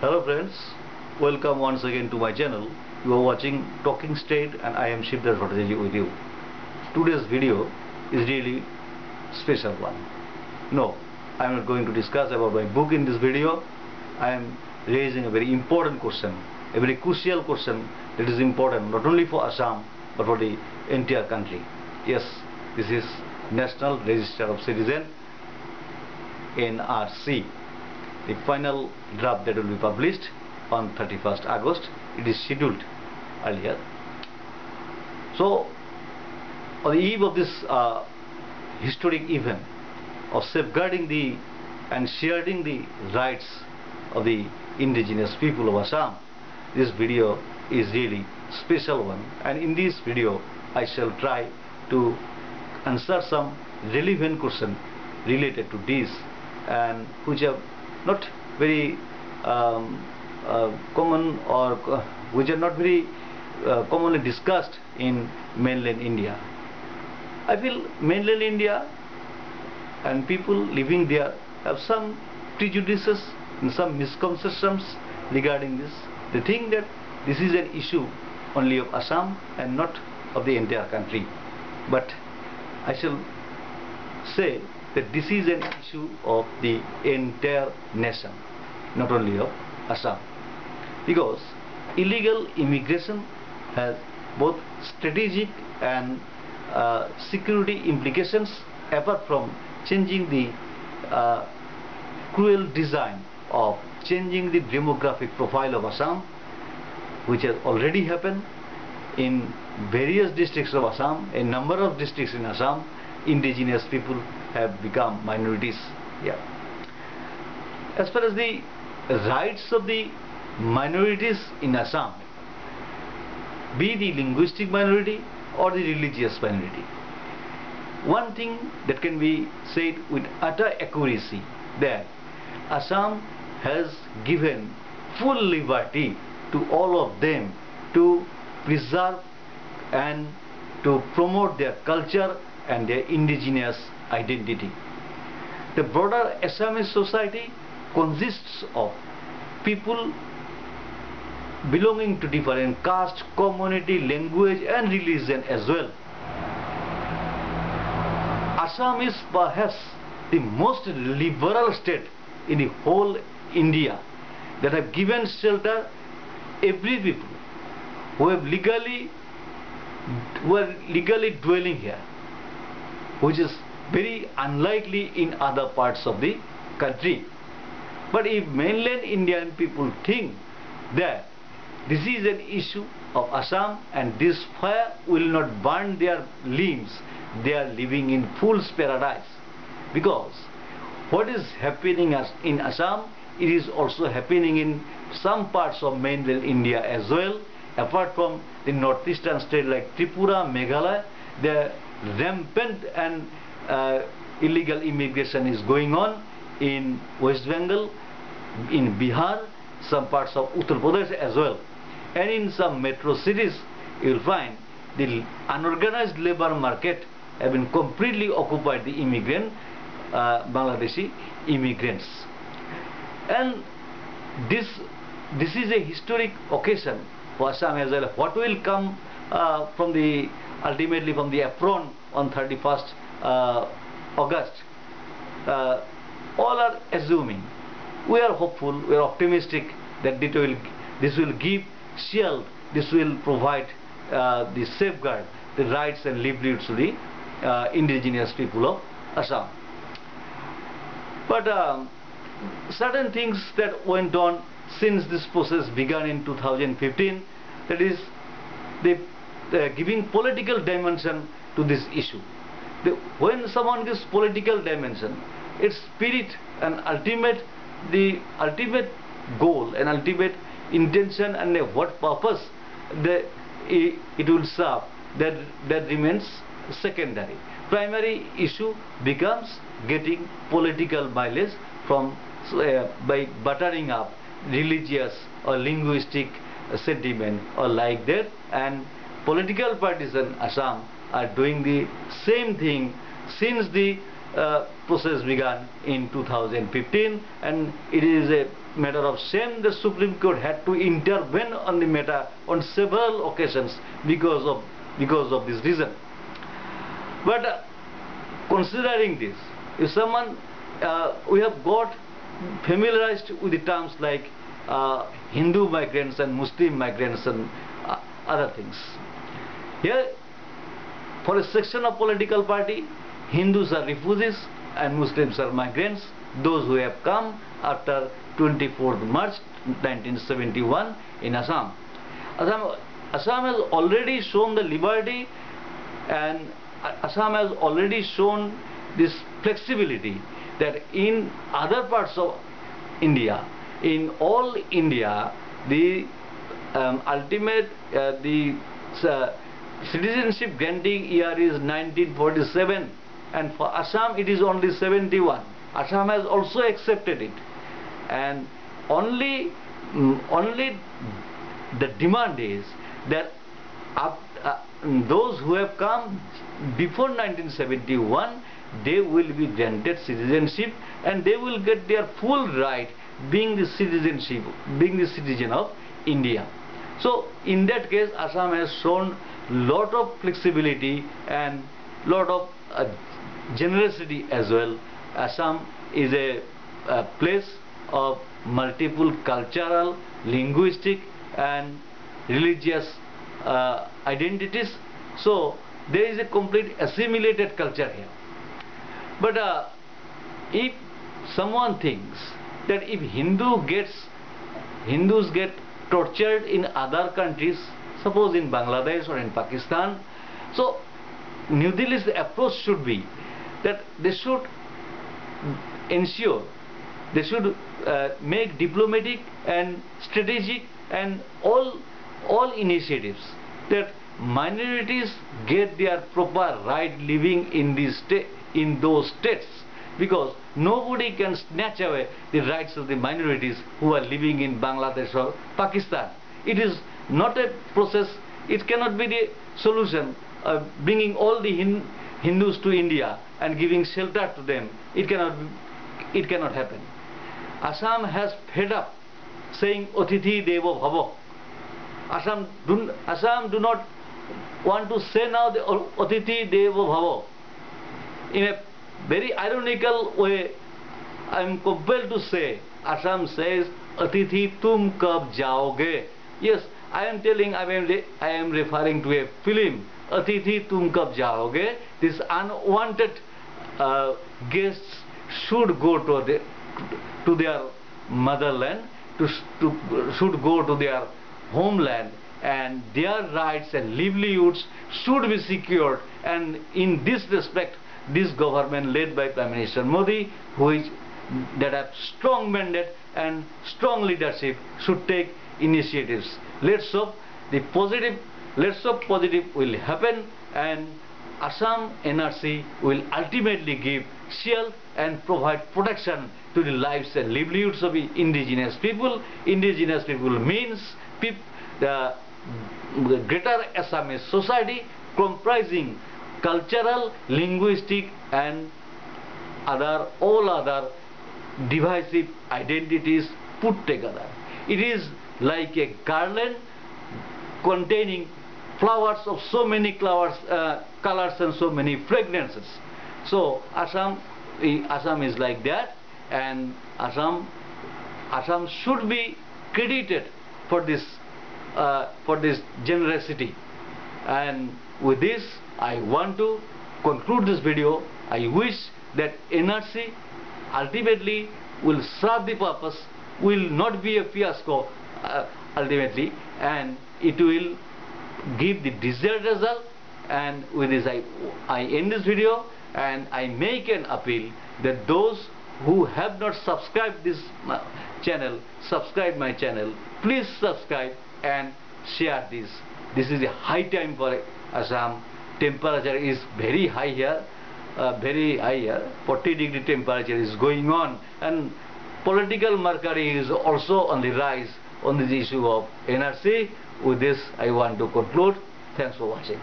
Hello friends, welcome once again to my channel. You are watching Talking State and I am Shivdar Bhattacharyya with you. Today's video is really special one. No, I am not going to discuss about my book in this video. I am raising a very important question, a very crucial question that is important not only for Assam but for the entire country. Yes, this is National Register of Citizens, NRC. The final draft that will be published on 31st August. It is scheduled earlier. So, on the eve of this historic event of safeguarding and sharing the rights of the indigenous people of Assam, this video is really special one. And in this video, I shall try to answer some relevant questions related to this and which are not very common or which are not very commonly discussed in mainland India. I feel mainland India and people living there have some prejudices and some misconceptions regarding this. They think that this is an issue only of Assam and not of the entire country. But I shall say that this is an issue of the entire nation, not only of Assam, because illegal immigration has both strategic and security implications, apart from changing the cruel design of changing the demographic profile of Assam, which has already happened in various districts of Assam. A number of districts in Assam, indigenous people have become minorities. As far as the rights of the minorities in Assam, be the linguistic minority or the religious minority, one thing that can be said with utter accuracy, that Assam has given full liberty to all of them to preserve and to promote their culture and their indigenous identity. The broader Assamese society consists of people belonging to different caste, community, language and religion as well. Assam is perhaps the most liberal state in the whole India that have given shelter every people who are legally dwelling here, which is very unlikely in other parts of the country. But if mainland Indian people think that this is an issue of Assam and this fire will not burn their limbs, they are living in fool's paradise. Because what is happening in Assam, it is also happening in some parts of mainland India as well. Apart from the northeastern state like Tripura, Meghalaya, the rampant and illegal immigration is going on in West Bengal, in Bihar, some parts of Uttar Pradesh as well. And in some metro cities, you will find the unorganized labor market have been completely occupied the Bangladeshi immigrants. And this is a historic occasion for Assam as well. What will come ultimately from the apron on 31st August, all are assuming. We are hopeful, we are optimistic that this will give shield, this will provide the safeguard, the rights and livelihoods to the indigenous people of Assam. But certain things that went on since this process began in 2015, that is giving political dimension to this issue. When someone gives political dimension, its spirit and the ultimate goal and ultimate intention and what purpose it will serve, that remains secondary. Primary issue becomes getting political mileage from by buttering up religious or linguistic sentiment or like that, and political parties in Assam are doing the same thing since the process began in 2015, and it is a matter of shame the Supreme Court had to intervene on the matter on several occasions because of this reason. But considering this, if someone we have got familiarized with the terms like Hindu migrants and Muslim migrants and other things. Here, for a section of political party, Hindus are refugees and Muslims are migrants, those who have come after 24th March 1971 in Assam. Assam has already shown the liberty, and Assam has already shown this flexibility that in other parts of India, in all India, the citizenship granting year is 1947, and for Assam it is only 71. Assam has also accepted it, and only the demand is that those who have come before 1971, they will be granted citizenship and they will get their full right being the citizen of India. So in that case, Assam has shown lot of flexibility and lot of generosity as well. Assam is a place of multiple cultural, linguistic and religious identities. So there is a complete assimilated culture here. But if someone thinks that if Hindus get tortured in other countries, suppose in Bangladesh or in Pakistan, so New Delhi's approach should be that they should ensure, they should make diplomatic and strategic and all initiatives that minorities get their proper right living in those states, because nobody can snatch away the rights of the minorities who are living in Bangladesh or Pakistan. It is not a process, it cannot be the solution of bringing all the Hindus to India and giving shelter to them. It cannot happen. Assam has fed up saying Atithi Devo Bhava. Assam do not want to say now the Atithi Devo Bhava. In a very ironical way, I am compelled to say, Assam says Atithi tum kab jaoge. Yes, I am referring to a film, Atithi tum kab jaoge. These unwanted guests should go to their motherland, should go to their homeland, and their rights and livelihoods should be secured. And in this respect, this government led by Prime Minister Modi, that have strong mandate and strong leadership, should take initiatives. Let's hope positive will happen, and Assam NRC will ultimately give shield and provide protection to the lives and livelihoods of the indigenous people. Indigenous people means the greater Assamese society comprising cultural, linguistic and all other divisive identities put together. It is like a garland containing flowers of so many colors and so many fragrances. So Assam is like that, and Assam should be credited for this generosity. And with this, I want to conclude this video. I wish that NRC ultimately will serve the purpose, will not be a fiasco ultimately, and it will give the desired result. And with this, I end this video, and I make an appeal that those who have not subscribed this channel, subscribe my channel. Please subscribe and share this. This is a high time for Assam. Temperature is very high here, 40-degree temperature is going on, and political mercury is also on the rise on this issue of NRC. With this, I want to conclude. Thanks for watching.